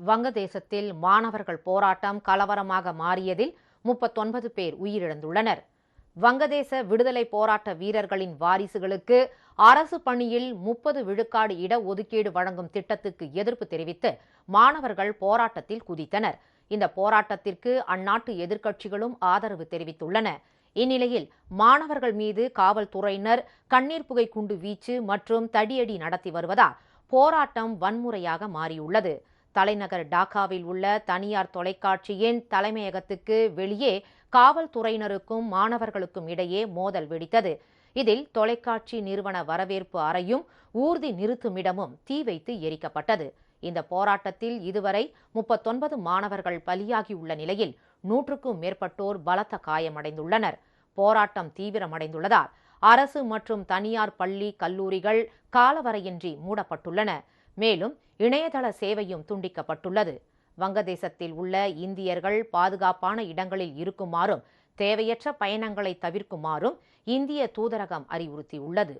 வங்கதேசத்தில் மாணவர்கள் போராட்டம் கலவரமாக மாறியதில் 39 பேர் உயிரிழந்துள்ளனர். வங்கதேச விடுதலை போராட்ட வீரர்களின் வாரிசுகளுக்கு அரசு பணியில் 30 விழுக்காடு இடஒதுக்கீடு வழங்கும் திட்டத்துக்கு எதிர்ப்பு தெரிவித்து மாணவர்கள் போராட்டத்தில் குதித்தனர். இந்த போராட்டத்திற்கு அந்நாட்டு எதிர்க்கட்சிகளும் ஆதரவு தெரிவித்துள்ளன. இந்நிலையில் மாணவர்கள் மீது காவல்துறையினர் கண்ணீர் புகை குண்டு வீச்சு மற்றும் தடியடி நடத்தி வருவதால் போராட்டம் வன்முறையாக மாறியுள்ளது. தலைநகர் டாக்காவில் உள்ள தனியார் தொலைக்காட்சியின் தலைமையகத்துக்கு வெளியே காவல்துறையினருக்கும் மாணவர்களுக்கும் இடையே மோதல் வெடித்தது. இதில் தொலைக்காட்சி நிறுவன வரவேற்பு அறையும் ஊர்தி நிறுத்துமிடமும் தீ வைத்து எரிக்கப்பட்டது. இந்த போராட்டத்தில் இதுவரை 39 மாணவர்கள் பலியாகியுள்ள நிலையில் 100க்கும் மேற்பட்டோர் பலத்த காயமடைந்துள்ளனர். போராட்டம் தீவிரமடைந்துள்ளதால் அரசு மற்றும் தனியார் பள்ளி கல்லூரிகள் காலவரையின்றி மூடப்பட்டுள்ளன. மேலும் இணையதள சேவையும் துண்டிக்கப்பட்டுள்ளது. வங்கதேசத்தில் உள்ள இந்தியர்கள் பாதுகாப்பான இடங்களில் இருக்குமாறும் தேவையற்ற பயணங்களை தவிர்க்குமாறும் இந்திய தூதரகம் அறிவுறுத்தியுள்ளது.